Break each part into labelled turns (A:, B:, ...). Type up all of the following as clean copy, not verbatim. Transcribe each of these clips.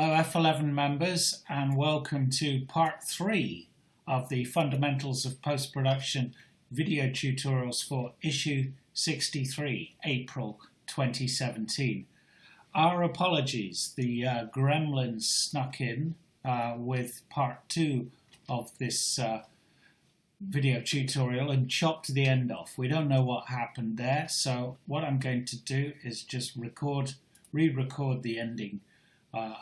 A: Hello F11 members and welcome to part 3 of the Fundamentals of Post-Production video tutorials for issue 63, April 2017. Our apologies, the gremlins snuck in with part 2 of this video tutorial and chopped the end off. We don't know what happened there, so what I'm going to do is just re-record the ending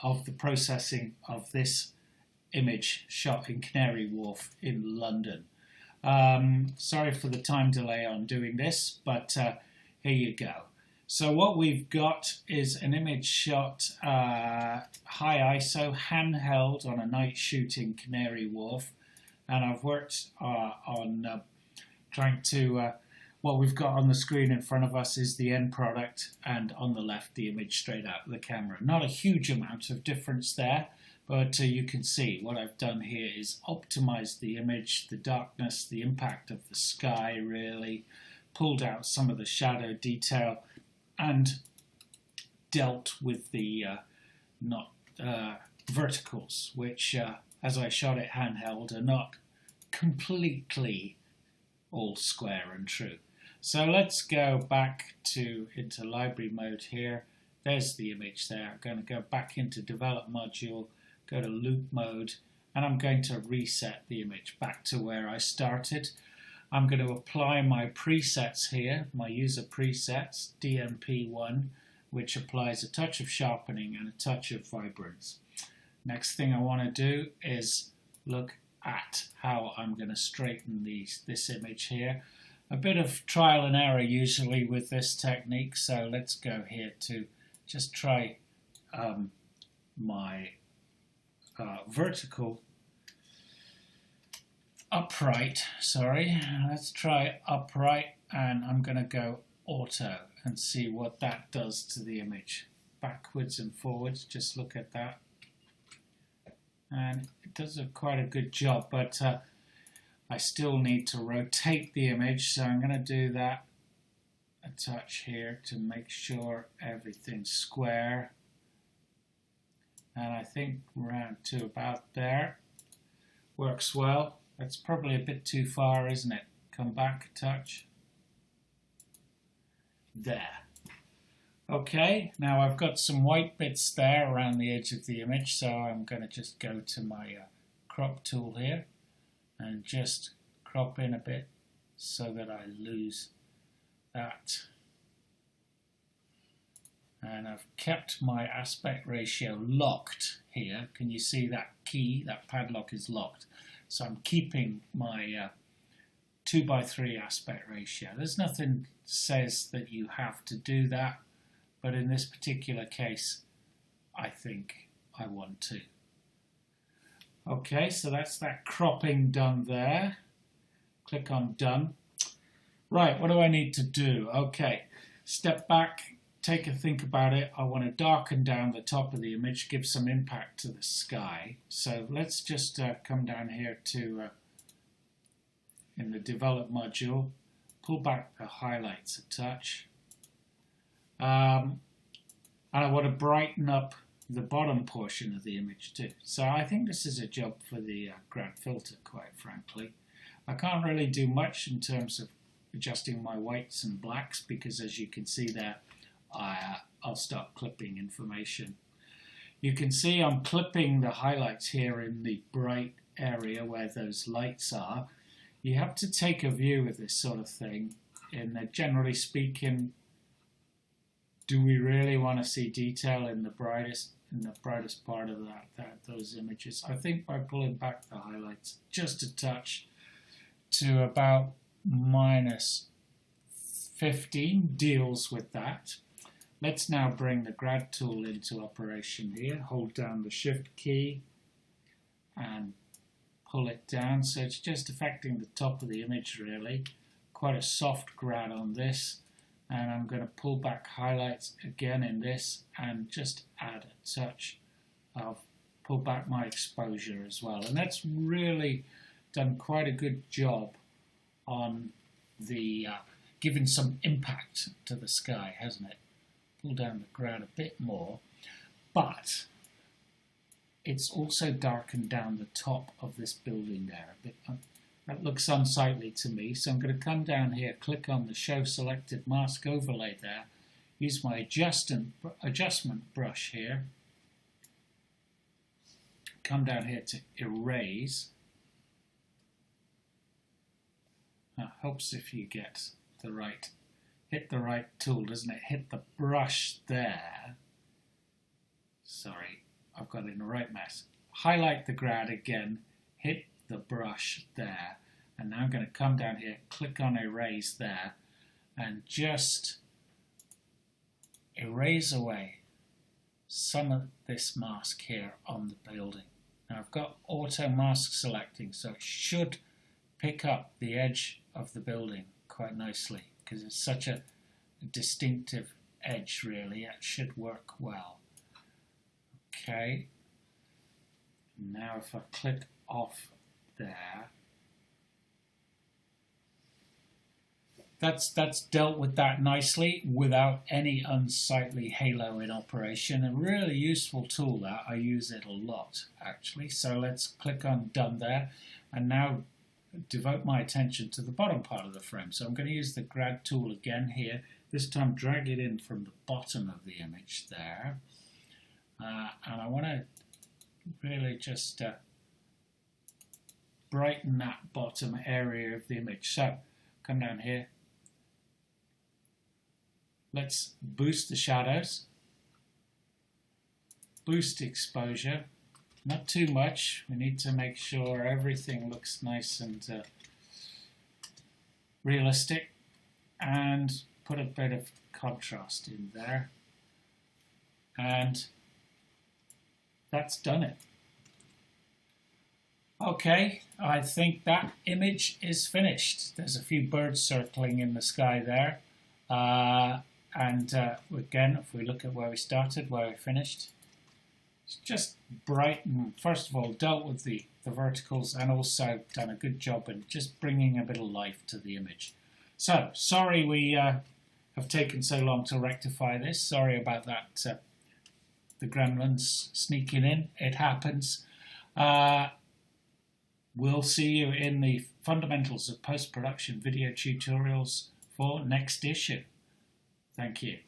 A: of the processing of this image shot in Canary Wharf in London. Sorry for the time delay on doing this, but here you go. So what we've got is an image shot high ISO, handheld on a night shoot in Canary Wharf, and I've worked on trying to what we've got on the screen in front of us is the end product, and on the left the image straight out of the camera. Not a huge amount of difference there, but you can see what I've done here is optimized the image, the darkness, the impact of the sky, really pulled out some of the shadow detail and dealt with the verticals, which as I shot it handheld are not completely all square and true. So let's go back into library mode here. There's the image there. I'm going to go back into develop module, go to loop mode, and I'm going to reset the image back to where I started. I'm going to apply my presets here, my user presets, DMP1, which applies a touch of sharpening and a touch of vibrance. Next thing I want to do is look at how I'm going to straighten this image here. A bit of trial and error usually with this technique, so let's go here to just try my vertical upright, let's try upright, and I'm going to go auto and see what that does to the image. Backwards and forwards, just look at that. And it does quite a good job, but I still need to rotate the image, so I'm going to do that a touch here to make sure everything's square. And I think round to about there works well. That's probably a bit too far, isn't it? Come back a touch. There. Okay, now I've got some white bits there around the edge of the image, so I'm going to just go to my crop tool here and just crop in a bit so that I lose that. And I've kept my aspect ratio locked here. Can you see that key? That padlock is locked. So I'm keeping my 2:3 aspect ratio. There's nothing says that you have to do that, but in this particular case, I think I want to. Okay, so that's that cropping done there. Click on done. Right, what do I need to do? Okay, step back, take a think about it. I want to darken down the top of the image, give some impact to the sky. So let's just come down here to, in the develop module, pull back the highlights a touch. And I want to brighten up the bottom portion of the image too. So I think this is a job for the grad filter, quite frankly. I can't really do much in terms of adjusting my whites and blacks because, as you can see there, I'll start clipping information. You can see I'm clipping the highlights here in the bright area where those lights are. You have to take a view of this sort of thing. And generally speaking, do we really want to see detail in the brightest part of those images? I think by pulling back the highlights just a touch to about -15 deals with that. Let's now bring the grad tool into operation here. Hold down the shift key and pull it down. So it's just affecting the top of the image really. Quite a soft grad on this. And I'm going to pull back highlights again in this and just add a touch of pull back my exposure as well. And that's really done quite a good job on the giving some impact to the sky, hasn't it? Pull down the grad a bit more, but it's also darkened down the top of this building there a bit. That looks unsightly to me, so I'm going to come down here, click on the Show Selected Mask Overlay there, use my adjustment brush here, come down here to Erase. Helps if you get the right, hit the right tool, doesn't it? Hit the brush there. Sorry, I've got it in the right mess. Highlight the grad again, hit the brush there, and now I'm going to come down here, click on Erase there, and just erase away some of this mask here on the building. Now I've got auto mask selecting, so it should pick up the edge of the building quite nicely because it's such a distinctive edge really. It should work well. Okay, now if I click off there, that's dealt with that nicely without any unsightly halo in operation. A really useful tool that I use it a lot actually. So let's click on Done there, and now devote my attention to the bottom part of the frame. So I'm going to use the grad tool again here, this time drag it in from the bottom of the image there, and I want to really just brighten that bottom area of the image. So come down here, let's boost the shadows, boost exposure, not too much. We need to make sure everything looks nice and realistic, and put a bit of contrast in there, and that's done it. Okay, I think that image is finished. There's a few birds circling in the sky there, and again, if we look at where we started, where we finished, it's just brightened, first of all, dealt with the verticals, and also done a good job in just bringing a bit of life to the image. So, sorry we have taken so long to rectify this. Sorry about that, the gremlins sneaking in. It happens. We'll see you in the Fundamentals of Post-Production video tutorials for next issue. Thank you.